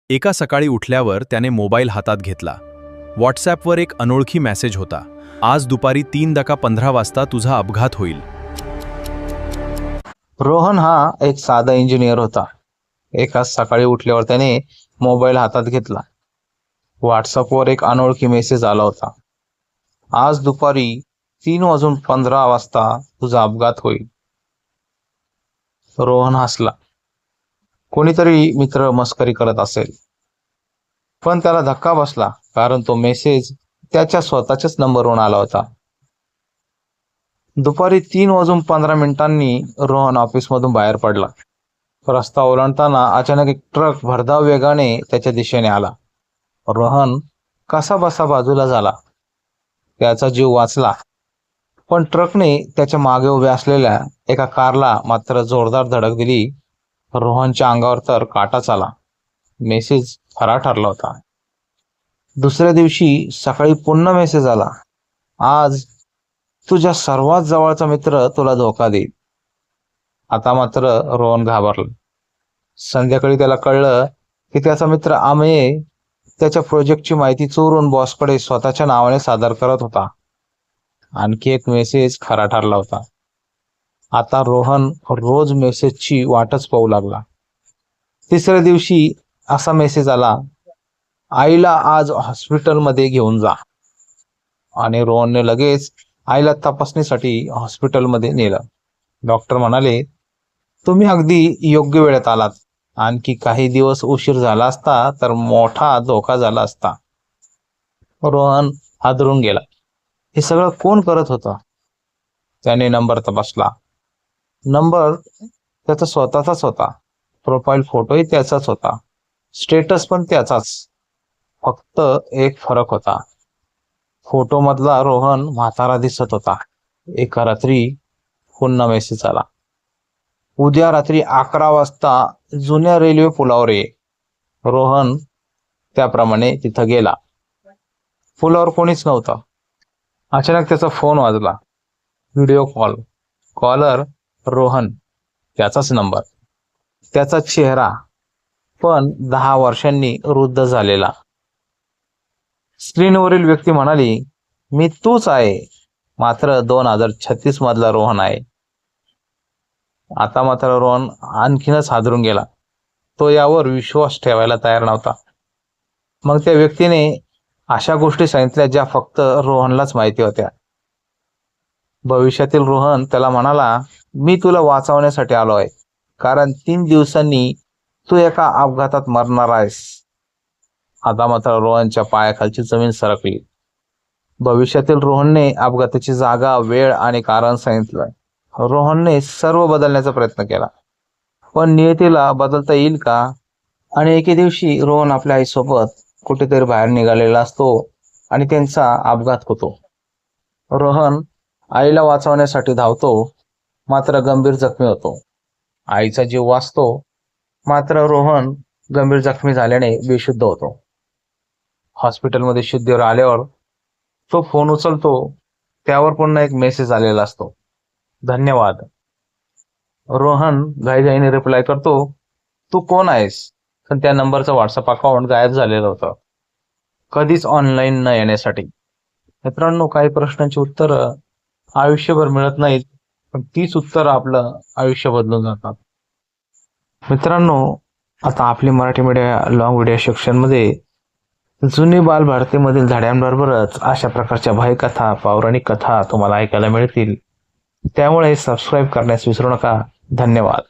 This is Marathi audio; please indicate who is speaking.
Speaker 1: एका सकाळी उठल्यावर त्याने मोबाईल हातात घेतला. व्हॉट्सॲपवर एक अनोळखी मेसेज होता. आज दुपारी 3:15 तुझा अपघात होईल.
Speaker 2: रोहन हा एक साधा इंजिनियर होता. एका सकाळी उठल्यावर त्याने मोबाईल हातात घेतला. व्हॉट्सअपवर एक अनोळखी मेसेज आला होता. आज दुपारी 3:15 तुझा अपघात होईल. रोहन हसला. कोणीतरी मित्र मस्करी करत असेल. पण त्याला धक्का बसला, कारण तो मेसेज त्याच्या स्वतःच्याच नंबरवरून आला होता. दुपारी 3:15 रोहन ऑफिसमधून बाहेर पडला. रस्ता ओलांडताना अचानक एक ट्रक भरधाव वेगाने त्याच्या दिशेने आला. रोहन कसा बसा बाजूला झाला. त्याचा जीव वाचला, पण ट्रकने त्याच्या मागे उभ्या असलेल्या एका कारला मात्र जोरदार धडक दिली. रोहनच्या अंगावर तर काटाच आला. मेसेज खरा ठरला होता. दुसऱ्या दिवशी सकाळी पुन्हा मेसेज आला. आज तुझ्या सर्वात जवळचा मित्र तुला धोका देईल. आता मात्र रोहन घाबरला. संध्याकाळी त्याला कळलं की त्याचा मित्र अमेय त्याच्या प्रोजेक्टची माहिती चोरून बॉसकडे स्वतःच्या नावाने सादर करत होता. आणखी एक मेसेज खरा ठरला होता. आता रोहन रोज मेसेजची वाटच पाहू लागला. तिसऱ्या दिवशी असा मेसेज आला, आईला आज हॉस्पिटलमध्ये घेऊन जा. आणि रोहनने लगेच आईला तपासणीसाठी हॉस्पिटलमध्ये नेलं. डॉक्टर म्हणाले, तुम्ही अगदी योग्य वेळेत आलात. आणखी काही दिवस उशीर झाला असता तर मोठा धोका झाला असता. रोहन हादरून गेला. हे सगळं कोण करत होतं? त्याने नंबर तपासला. नंबर त्याचा स्वतःचाच होता. प्रोफाईल फोटोही त्याचाच होता. स्टेटस पण त्याचाच. फक्त एक फरक होता. फोटोमधला रोहन म्हातारा दिसत होता. एका रात्री पुन्हा मेसेज आला, उद्या रात्री 11 वाजता जुन्या रेल्वे पुलावर ये. रोहन त्याप्रमाणे तिथं गेला. पुलावर कोणीच नव्हतं. अचानक त्याचा फोन वाजला. Video call. कॉलर रोहन. त्याचाच नंबर, त्याचा चेहरा, पण 10 वर्षांनी वृद्ध झालेला. स्क्रीनवरील व्यक्ती म्हणाली, मी तूच आहे, मात्र 2036 मधला रोहन आहे. आता मात्र रोहन आणखीनच हादरून गेला. तो यावर विश्वास ठेवायला तयार नव्हता. मग त्या व्यक्तीने अशा गोष्टी सांगितल्या ज्या फक्त रोहनलाच माहिती होत्या. भविष्यातील रोहन त्याला म्हणाला, मी तुला वाचवण्यासाठी आलो आहे, कारण 3 दिवसांनी तू एका अपघातात मरणार आहेस. आता मात्र रोहनच्या पायाखालची जमीन सरकली. भविष्यातील रोहनने अपघाताची जागा, वेळ आणि कारण सांगितलं. रोहनने सर्व बदलण्याचा प्रयत्न केला, पण नियतीला बदलता येईल का? आणि एके दिवशी रोहन आपल्या आईसोबत कुठेतरी बाहेर निघालेला असतो आणि त्यांचा अपघात होतो. रोहन आईला वाचवण्यासाठी धावतो, मात्र गंभीर जखमी होतो. आईचा जीव वाचतो, मात्र रोहन गंभीर जखमी झाल्याने बेशुद्ध होतो. हॉस्पिटलमध्ये शुद्धीवर आल्यावर तो फोन उचलतो. त्यावर पुन्हा एक मेसेज आलेला असतो, धन्यवाद. रोहन घाईघाईने रिप्लाय करतो, तू कोण आहेस? पण त्या नंबरचं व्हॉट्सअप अकाउंट गायब झालेलं होतं, कधीच ऑनलाईन न येण्यासाठी. मित्रांनो, काही प्रश्नांची उत्तरं आयुष्यभर मिळत नाहीत, पण तीच उत्तरं आपलं आयुष्य बदलून जातात. मित्रांनो, आता आपली मराठी मीडिया लॉंग व्हिडिओ सेक्शनमध्ये जुनी बालभारतीमधील धड्यांबरोबरच अशा प्रकारच्या भयकथा, पौराणिक कथा तुम्हाला ऐकायला मिळतील. त्यामुळे सबस्क्राईब करण्यास विसरू नका. धन्यवाद.